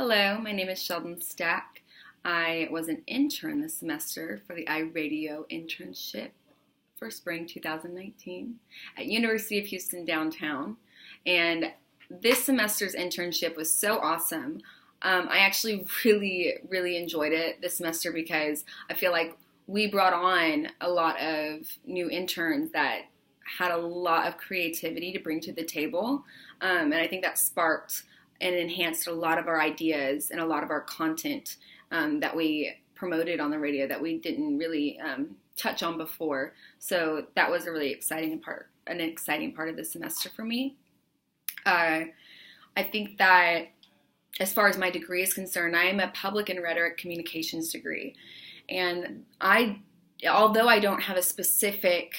Hello, my name is Sheldon Stack. I was an intern this semester for the iRadio internship for spring 2019 at University of Houston downtown. And this semester's internship was so awesome. I actually really enjoyed it this semester because I feel like we brought on a lot of new interns that had a lot of creativity to bring to the table. And I think that sparked and enhanced a lot of our ideas and a lot of our content that we promoted on the radio that we didn't really touch on before. So that was a really exciting part of the semester for me. I think that as far as my degree is concerned, I am a public and rhetoric communications degree. And although I don't have a specific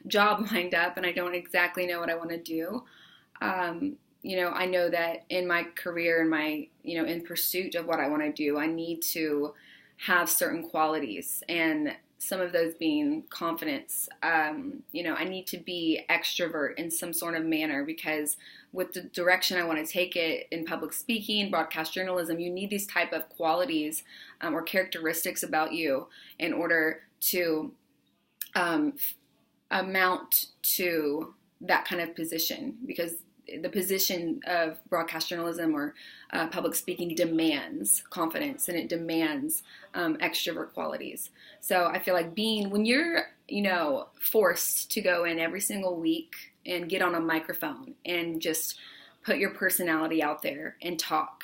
job lined up and I don't exactly know what I want to do, I know that in my career and in pursuit of what I want to do, I need to have certain qualities, and some of those being confidence. I need to be extrovert in some sort of manner because with the direction I want to take it in public speaking, broadcast journalism, you need these type of qualities or characteristics about you in order to amount to that kind of position, because the position of broadcast journalism or public speaking demands confidence, and it demands extrovert qualities. So I feel like when you're, forced to go in every single week and get on a microphone and just put your personality out there and talk,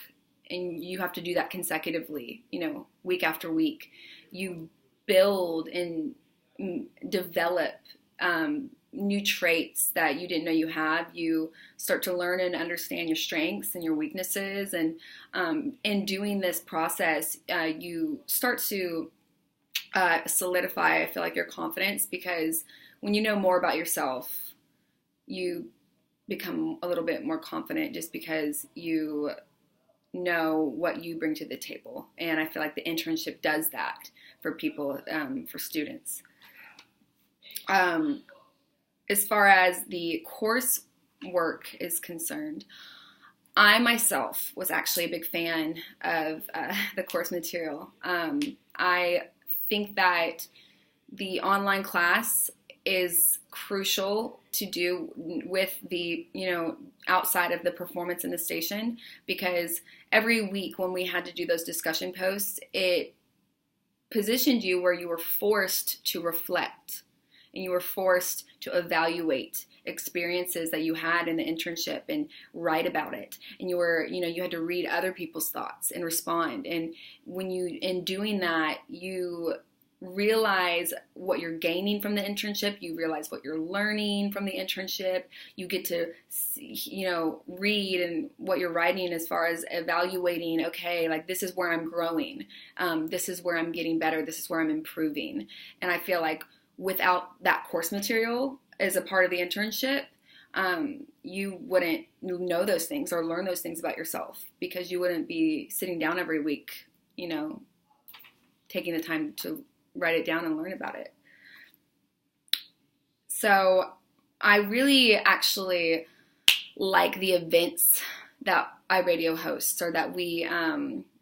and you have to do that consecutively, week after week, you build and develop new traits that you didn't know you had. You start to learn and understand your strengths and your weaknesses, and in doing this process, you start to solidify, I feel like, your confidence, because when you know more about yourself, you become a little bit more confident just because you know what you bring to the table. And I feel like the internship does that for people, for students. As far as the course work is concerned, I myself was actually a big fan of the course material. I think that the online class is crucial to do with the, outside of the performance in the station, because every week when we had to do those discussion posts, it positioned you where you were forced to reflect. And you were forced to evaluate experiences that you had in the internship and write about it. And you had to read other people's thoughts and respond. And in doing that, you realize what you're gaining from the internship. You realize what you're learning from the internship. You get to, read and what you're writing as far as evaluating, okay, like this is where I'm growing. This is where I'm getting better. This is where I'm improving. And I feel like without that course material as a part of the internship, you wouldn't know those things or learn those things about yourself, because you wouldn't be sitting down every week, taking the time to write it down and learn about it. So I really actually like the events that iRadio hosts, or that we,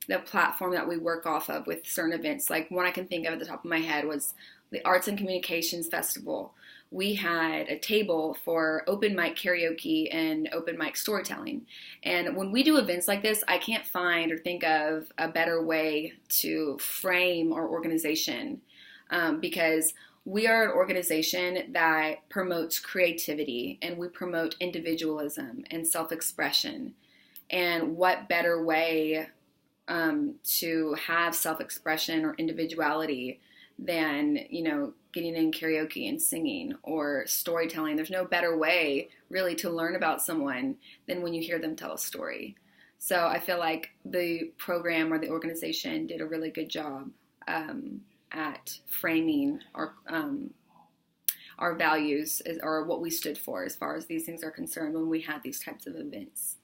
the platform that we work off of with certain events. Like one I can think of at the top of my head was the Arts and Communications Festival. We had a table for open mic karaoke and open mic storytelling. And when we do events like this, I can't find or think of a better way to frame our organization, because we are an organization that promotes creativity, and we promote individualism and self-expression. And what better way to have self-expression or individuality than, getting in karaoke and singing or storytelling. There's no better way really to learn about someone than when you hear them tell a story. So I feel like the program or the organization did a really good job at framing our values or what we stood for as far as these things are concerned when we had these types of events.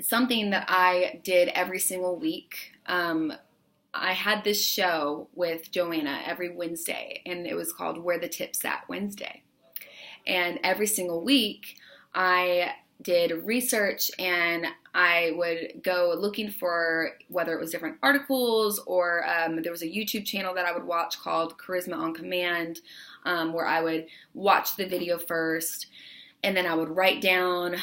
Something that I did every single week, I had this show with Joanna every Wednesday, and it was called Where the Tip's At Wednesday. And every single week, I did research, and I would go looking for whether it was different articles or there was a YouTube channel that I would watch called Charisma on Command, where I would watch the video first, and then I would write down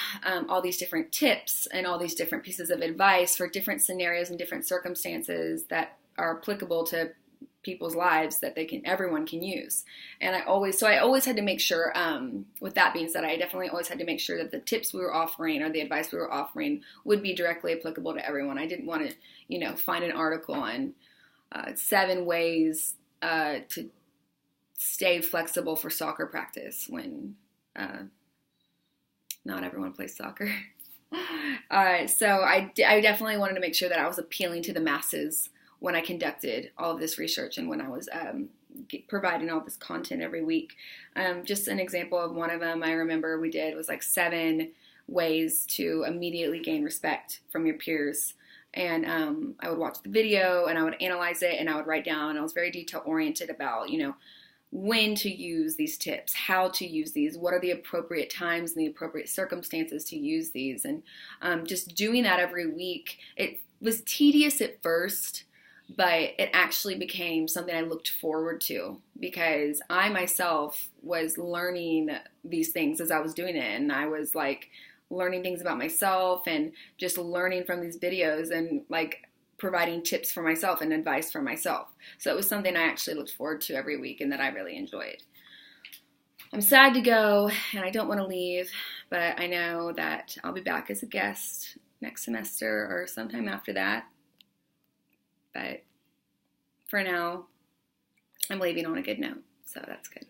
all these different tips and all these different pieces of advice for different scenarios and different circumstances that are applicable to people's lives that everyone can use. And I always had to make sure, with that being said, I definitely always had to make sure that the tips we were offering or the advice we were offering would be directly applicable to everyone. I didn't want to, find an article on 7 ways to stay flexible for soccer practice when not everyone plays soccer. So I definitely wanted to make sure that I was appealing to the masses when I conducted all of this research and when I was providing all this content every week. Just an example of one of them I remember we did was like 7 ways to immediately gain respect from your peers. And I would watch the video and I would analyze it and I would write down. I was very detail oriented about, when to use these tips, how to use these, what are the appropriate times and the appropriate circumstances to use these. And just doing that every week, it was tedious at first, but it actually became something I looked forward to because I myself was learning these things as I was doing it. And I was like learning things about myself and just learning from these videos and like providing tips for myself and advice for myself. So it was something I actually looked forward to every week and that I really enjoyed. I'm sad to go and I don't want to leave, but I know that I'll be back as a guest next semester or sometime after that. But for now, I'm leaving on a good note, so that's good.